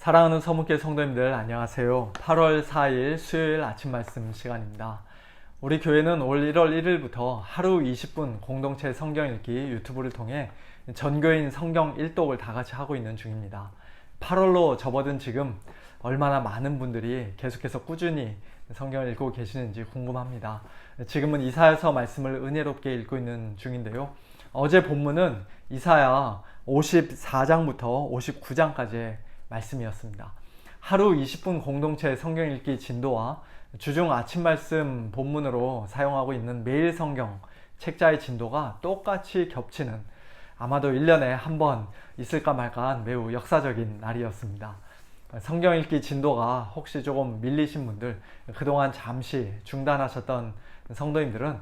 사랑하는 서문교회 성도님들 안녕하세요. 8월 4일 수요일 아침 말씀 시간입니다. 우리 교회는 올 1월 1일부터 하루 20분 공동체 성경 읽기 유튜브를 통해 전교인 성경 일독을 다 같이 하고 있는 중입니다. 8월로 접어든 지금 얼마나 많은 분들이 계속해서 꾸준히 성경을 읽고 계시는지 궁금합니다. 지금은 이사야서 말씀을 은혜롭게 읽고 있는 중인데요. 어제 본문은 이사야 54장부터 59장까지의 말씀이었습니다. 하루 20분 공동체 성경 읽기 진도와 주중 아침 말씀 본문으로 사용하고 있는 매일 성경 책자의 진도가 똑같이 겹치는, 아마도 1년에 한 번 있을까 말까한 매우 역사적인 날이었습니다. 성경 읽기 진도가 혹시 조금 밀리신 분들, 그동안 잠시 중단하셨던 성도님들은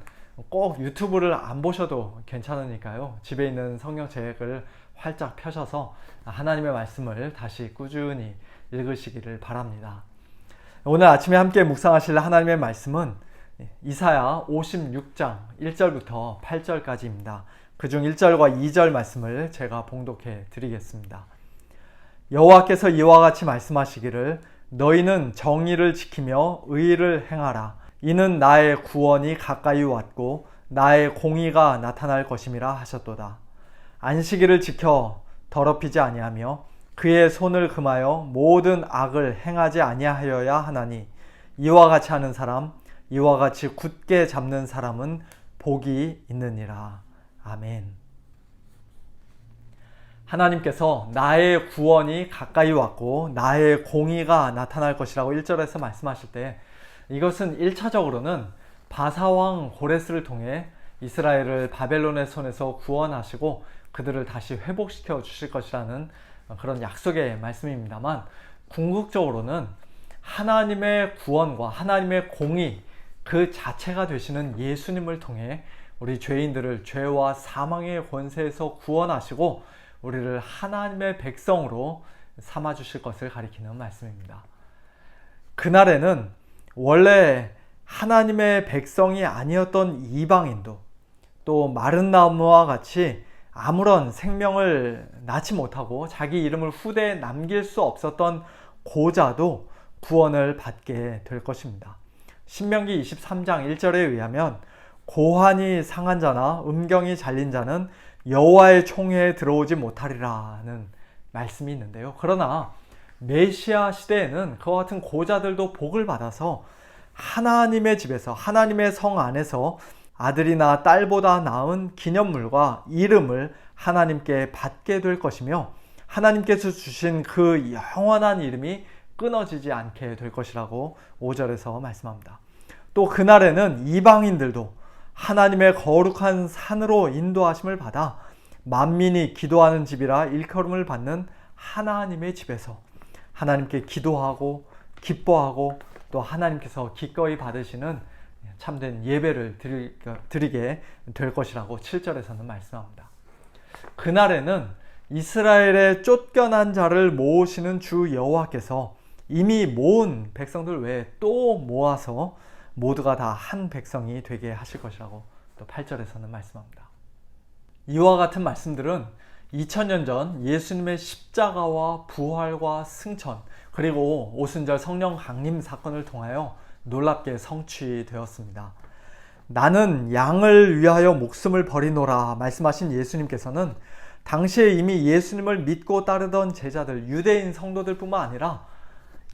꼭 유튜브를 안 보셔도 괜찮으니까요. 집에 있는 성경책을 활짝 펴셔서 하나님의 말씀을 다시 꾸준히 읽으시기를 바랍니다. 오늘 아침에 함께 묵상하실 하나님의 말씀은 이사야 56장 1절부터 8절까지입니다. 그중 1절과 2절 말씀을 제가 봉독해 드리겠습니다. 여호와께서 이와 같이 말씀하시기를 너희는 정의를 지키며 의를 행하라. 이는 나의 구원이 가까이 왔고 나의 공의가 나타날 것임이라 하셨도다. 안식일을 지켜 더럽히지 아니하며 그의 손을 금하여 모든 악을 행하지 아니하여야 하나니 이와 같이 하는 사람, 이와 같이 굳게 잡는 사람은 복이 있느니라. 아멘. 하나님께서 나의 구원이 가까이 왔고 나의 공의가 나타날 것이라고 1절에서 말씀하실 때, 이것은 1차적으로는 바사왕 고레스를 통해 이스라엘을 바벨론의 손에서 구원하시고 그들을 다시 회복시켜 주실 것이라는 그런 약속의 말씀입니다만, 궁극적으로는 하나님의 구원과 하나님의 공의 그 자체가 되시는 예수님을 통해 우리 죄인들을 죄와 사망의 권세에서 구원하시고 우리를 하나님의 백성으로 삼아 주실 것을 가리키는 말씀입니다. 그날에는 원래 하나님의 백성이 아니었던 이방인도, 또 마른 나무와 같이 아무런 생명을 낳지 못하고 자기 이름을 후대에 남길 수 없었던 고자도 구원을 받게 될 것입니다. 신명기 23장 1절에 의하면 고환이 상한 자나 음경이 잘린 자는 여호와의 총회에 들어오지 못하리라는 말씀이 있는데요. 그러나 메시아 시대에는 그와 같은 고자들도 복을 받아서 하나님의 집에서, 하나님의 성 안에서 아들이나 딸보다 나은 기념물과 이름을 하나님께 받게 될 것이며, 하나님께서 주신 그 영원한 이름이 끊어지지 않게 될 것이라고 5절에서 말씀합니다. 또 그날에는 이방인들도 하나님의 거룩한 산으로 인도하심을 받아 만민이 기도하는 집이라 일컬음을 받는 하나님의 집에서 하나님께 기도하고 기뻐하고 또 하나님께서 기꺼이 받으시는 참된 예배를 드리게 될 것이라고 7절에서는 말씀합니다. 그날에는 이스라엘의 쫓겨난 자를 모으시는 주 여호와께서 이미 모은 백성들 외에 또 모아서 모두가 다 한 백성이 되게 하실 것이라고 또 8절에서는 말씀합니다. 이와 같은 말씀들은 2000년 전 예수님의 십자가와 부활과 승천, 그리고 오순절 성령 강림 사건을 통하여 놀랍게 성취되었습니다. 나는 양을 위하여 목숨을 버리노라 말씀하신 예수님께서는 당시에 이미 예수님을 믿고 따르던 제자들, 유대인 성도들 뿐만 아니라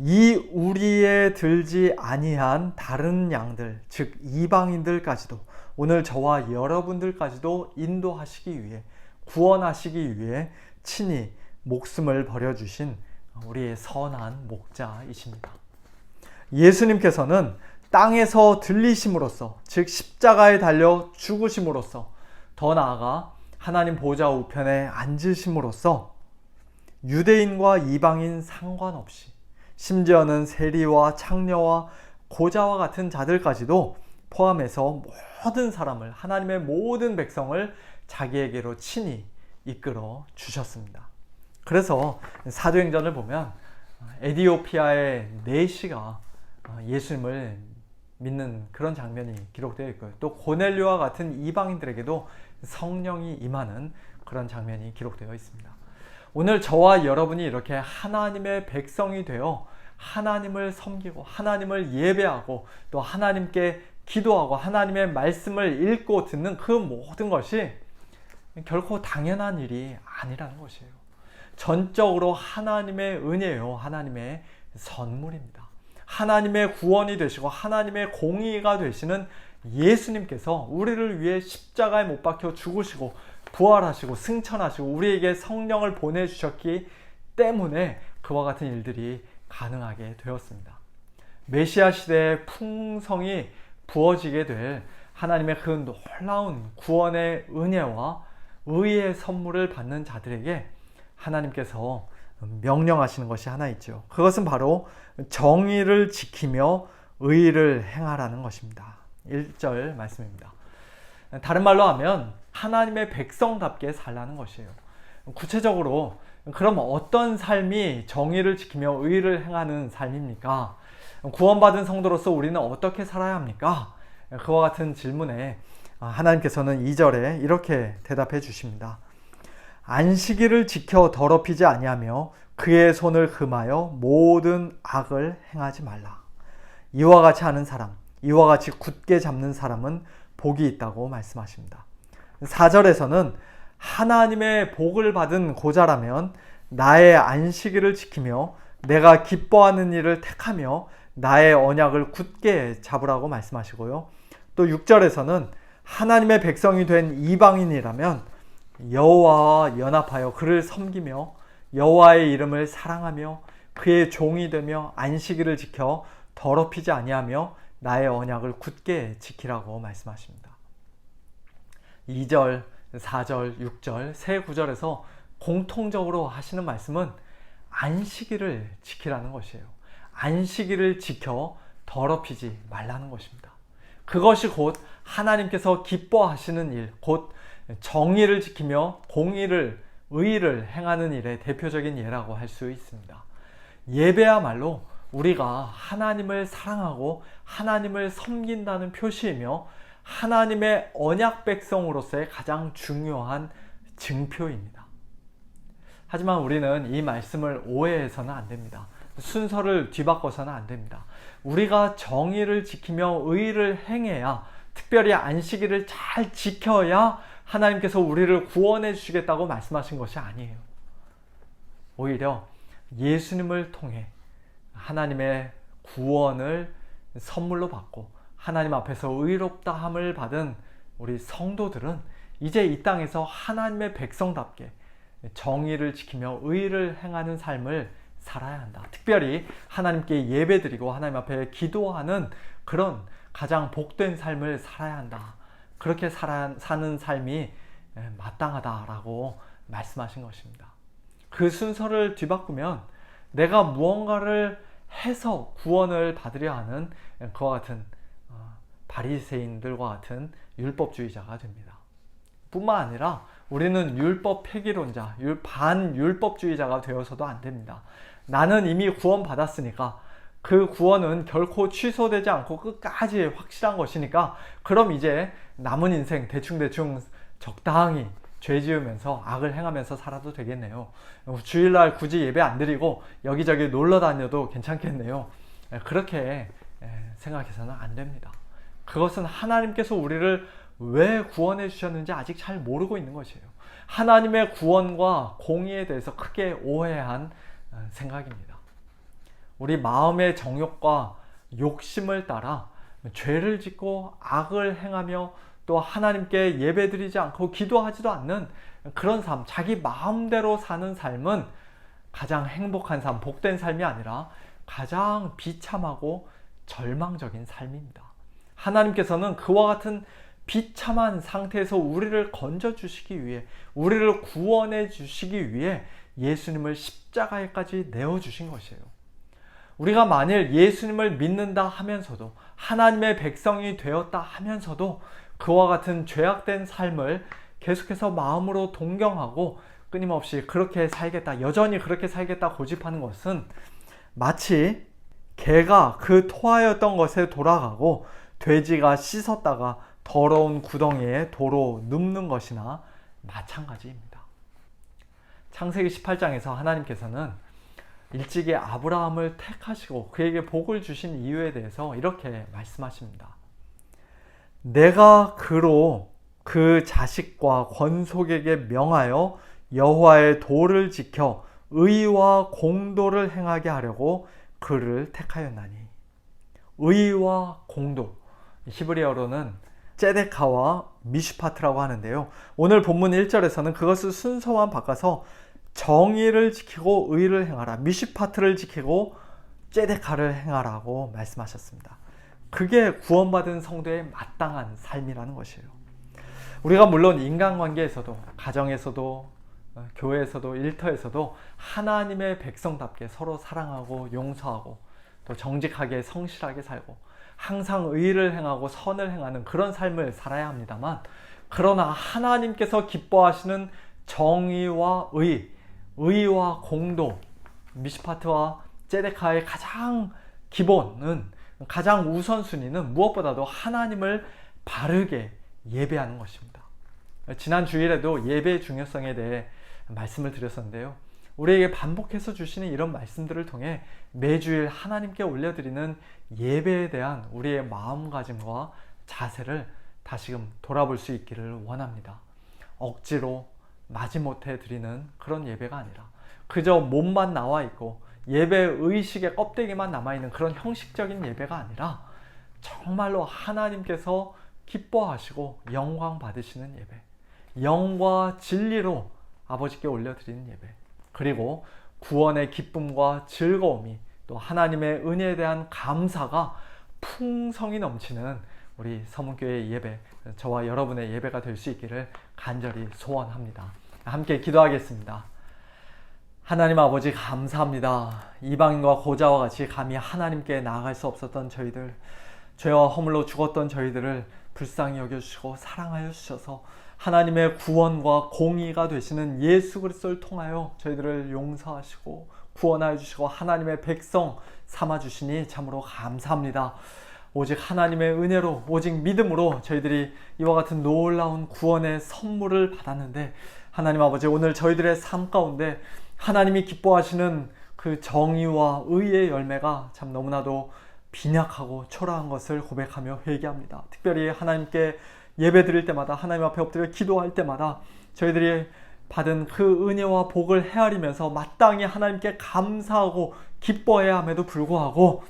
이 우리에 들지 아니한 다른 양들, 즉 이방인들까지도, 오늘 저와 여러분들까지도 인도하시기 위해, 구원하시기 위해 친히 목숨을 버려주신 우리의 선한 목자이십니다. 예수님께서는 땅에서 들리심으로써, 즉 십자가에 달려 죽으심으로써, 더 나아가 하나님 보좌 우편에 앉으심으로써 유대인과 이방인 상관없이, 심지어는 세리와 창녀와 고자와 같은 자들까지도 포함해서 모든 사람을, 하나님의 모든 백성을 자기에게로 친히 이끌어 주셨습니다. 그래서 사도행전을 보면 에디오피아의 네시가 예수님을 믿는 그런 장면이 기록되어 있고요. 또 고넬료와 같은 이방인들에게도 성령이 임하는 그런 장면이 기록되어 있습니다. 오늘 저와 여러분이 이렇게 하나님의 백성이 되어 하나님을 섬기고 하나님을 예배하고 또 하나님께 기도하고 하나님의 말씀을 읽고 듣는 그 모든 것이 결코 당연한 일이 아니라는 것이에요. 전적으로 하나님의 은혜요, 하나님의 선물입니다. 하나님의 구원이 되시고 하나님의 공의가 되시는 예수님께서 우리를 위해 십자가에 못 박혀 죽으시고 부활하시고 승천하시고 우리에게 성령을 보내주셨기 때문에 그와 같은 일들이 가능하게 되었습니다. 메시아 시대의 풍성이 부어지게 될 하나님의 그 놀라운 구원의 은혜와 의의 선물을 받는 자들에게 하나님께서 명령하시는 것이 하나 있죠. 그것은 바로 정의를 지키며 의를 행하라는 것입니다. 1절 말씀입니다. 다른 말로 하면 하나님의 백성답게 살라는 것이에요. 구체적으로 그럼 어떤 삶이 정의를 지키며 의를 행하는 삶입니까? 구원받은 성도로서 우리는 어떻게 살아야 합니까? 그와 같은 질문에 하나님께서는 2절에 이렇게 대답해 주십니다. 안식일을 지켜 더럽히지 아니하며 그의 손을 금하여 모든 악을 행하지 말라. 이와 같이 하는 사람, 이와 같이 굳게 잡는 사람은 복이 있다고 말씀하십니다. 4절에서는 하나님의 복을 받은 고자라면 나의 안식일을 지키며 내가 기뻐하는 일을 택하며 나의 언약을 굳게 잡으라고 말씀하시고요. 또 6절에서는 하나님의 백성이 된 이방인이라면 여호와와 연합하여 그를 섬기며 여호와의 이름을 사랑하며 그의 종이 되며 안식일을 지켜 더럽히지 아니하며 나의 언약을 굳게 지키라고 말씀하십니다. 2절, 4절, 6절, 세 구절에서 공통적으로 하시는 말씀은 안식일을 지키라는 것이에요. 안식일을 지켜 더럽히지 말라는 것입니다. 그것이 곧 하나님께서 기뻐하시는 일, 곧 정의를 지키며 공의를, 의를 행하는 일의 대표적인 예라고 할 수 있습니다. 예배야말로 우리가 하나님을 사랑하고 하나님을 섬긴다는 표시이며 하나님의 언약 백성으로서의 가장 중요한 증표입니다. 하지만 우리는 이 말씀을 오해해서는 안 됩니다. 순서를 뒤바꿔서는 안 됩니다. 우리가 정의를 지키며 의를 행해야, 특별히 안식일을 잘 지켜야 하나님께서 우리를 구원해 주시겠다고 말씀하신 것이 아니에요. 오히려 예수님을 통해 하나님의 구원을 선물로 받고 하나님 앞에서 의롭다함을 받은 우리 성도들은 이제 이 땅에서 하나님의 백성답게 정의를 지키며 의를 행하는 삶을 살아야 한다. 특별히 하나님께 예배드리고 하나님 앞에 기도하는 그런 가장 복된 삶을 살아야 한다. 그렇게 사는 삶이 마땅하다라고 말씀하신 것입니다. 그 순서를 뒤바꾸면 내가 무언가를 해서 구원을 받으려 하는 그와 같은 바리새인들과 같은 율법주의자가 됩니다. 뿐만 아니라 우리는 율법 폐기론자, 반율법주의자가 되어서도 안 됩니다. 나는 이미 구원받았으니까 그 구원은 결코 취소되지 않고 끝까지 확실한 것이니까 그럼 이제 남은 인생 대충 적당히 죄 지으면서 악을 행하면서 살아도 되겠네요. 주일날 굳이 예배 안 드리고 여기저기 놀러 다녀도 괜찮겠네요. 그렇게 생각해서는 안 됩니다. 그것은 하나님께서 우리를 왜 구원해 주셨는지 아직 잘 모르고 있는 것이에요. 하나님의 구원과 공의에 대해서 크게 오해한 생각입니다. 우리 마음의 정욕과 욕심을 따라 죄를 짓고 악을 행하며 또 하나님께 예배드리지 않고 기도하지도 않는 그런 삶, 자기 마음대로 사는 삶은 가장 행복한 삶, 복된 삶이 아니라 가장 비참하고 절망적인 삶입니다. 하나님께서는 그와 같은 비참한 상태에서 우리를 건져주시기 위해, 우리를 구원해 주시기 위해 예수님을 십자가에까지 내어주신 것이에요. 우리가 만일 예수님을 믿는다 하면서도, 하나님의 백성이 되었다 하면서도 그와 같은 죄악된 삶을 계속해서 마음으로 동경하고 끊임없이 그렇게 살겠다, 여전히 그렇게 살겠다 고집하는 것은 마치 개가 그 토하였던 것에 돌아가고 돼지가 씻었다가 더러운 구덩이에 도로 눕는 것이나 마찬가지입니다. 창세기 18장에서 하나님께서는 일찍이 아브라함을 택하시고 그에게 복을 주신 이유에 대해서 이렇게 말씀하십니다. 내가 그로 그 자식과 권속에게 명하여 여호와의 도를 지켜 의와 공도를 행하게 하려고 그를 택하였나니. 의와 공도, 히브리어로는 ጼ데카와 미슈파트라고 하는데요. 오늘 본문 1절에서는 그것을 순서만 바꿔서 정의를 지키고 의를 행하라, 미슈파트를 지키고 ጼ데카를 행하라고 말씀하셨습니다. 그게 구원받은 성도의 마땅한 삶이라는 것이에요. 우리가 물론 인간관계에서도, 가정에서도, 교회에서도, 일터에서도 하나님의 백성답게 서로 사랑하고 용서하고 또 정직하게 성실하게 살고 항상 의를 행하고 선을 행하는 그런 삶을 살아야 합니다만, 그러나 하나님께서 기뻐하시는 정의와 의와 공도, 미시파트와 ጼ데카의 가장 기본은, 가장 우선순위는 무엇보다도 하나님을 바르게 예배하는 것입니다. 지난 주일에도 예배의 중요성에 대해 말씀을 드렸었는데요. 우리에게 반복해서 주시는 이런 말씀들을 통해 매주일 하나님께 올려드리는 예배에 대한 우리의 마음가짐과 자세를 다시금 돌아볼 수 있기를 원합니다. 억지로 마지못해 드리는 그런 예배가 아니라 그저 몸만 나와 있고 예배 의식의 껍데기만 남아있는 그런 형식적인 예배가 아니라 정말로 하나님께서 기뻐하시고 영광 받으시는 예배, 영과 진리로 아버지께 올려드리는 예배, 그리고 구원의 기쁨과 즐거움이, 또 하나님의 은혜에 대한 감사가 풍성이 넘치는 우리 서문교회의 예배, 저와 여러분의 예배가 될 수 있기를 간절히 소원합니다. 함께 기도하겠습니다. 하나님 아버지, 감사합니다. 이방인과 고자와 같이 감히 하나님께 나아갈 수 없었던 저희들, 죄와 허물로 죽었던 저희들을 불쌍히 여겨주시고 사랑하여 주셔서 하나님의 구원과 공의가 되시는 예수 그리스도를 통하여 저희들을 용서하시고 구원하여 주시고 하나님의 백성 삼아주시니 참으로 감사합니다. 오직 하나님의 은혜로, 오직 믿음으로 저희들이 이와 같은 놀라운 구원의 선물을 받았는데, 하나님 아버지, 오늘 저희들의 삶 가운데 하나님이 기뻐하시는 그 정의와 의의 열매가 참 너무나도 빈약하고 초라한 것을 고백하며 회개합니다. 특별히 하나님께 예배 드릴 때마다, 하나님 앞에 엎드려 기도할 때마다 저희들이 받은 그 은혜와 복을 헤아리면서 마땅히 하나님께 감사하고 기뻐해야 함에도 불구하고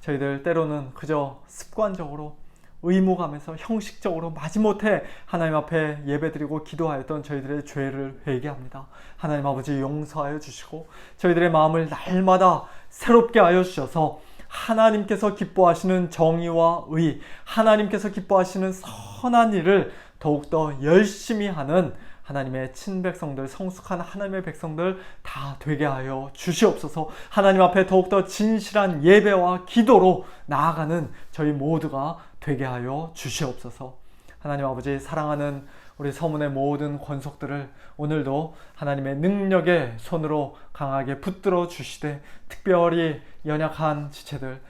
저희들 때로는 그저 습관적으로 의무감에서 형식적으로 마지못해 하나님 앞에 예배드리고 기도하였던 저희들의 죄를 회개합니다. 하나님 아버지, 용서하여 주시고 저희들의 마음을 날마다 새롭게 하여 주셔서 하나님께서 기뻐하시는 정의와 의, 하나님께서 기뻐하시는 선한 일을 더욱더 열심히 하는 하나님의 친백성들, 성숙한 하나님의 백성들 다 되게 하여 주시옵소서. 하나님 앞에 더욱더 진실한 예배와 기도로 나아가는 저희 모두가 되게 하여 주시옵소서. 하나님 아버지, 사랑하는 우리 서문의 모든 권속들을 오늘도 하나님의 능력의 손으로 강하게 붙들어 주시되, 특별히 연약한 지체들,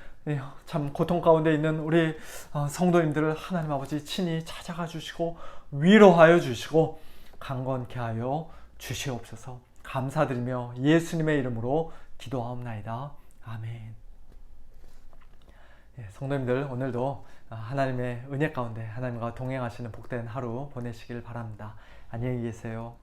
참 고통 가운데 있는 우리 성도님들을 하나님 아버지 친히 찾아가 주시고 위로하여 주시고 강건케 하여 주시옵소서. 감사드리며 예수님의 이름으로 기도하옵나이다. 아멘. 성도님들, 오늘도 하나님의 은혜 가운데 하나님과 동행하시는 복된 하루 보내시길 바랍니다. 안녕히 계세요.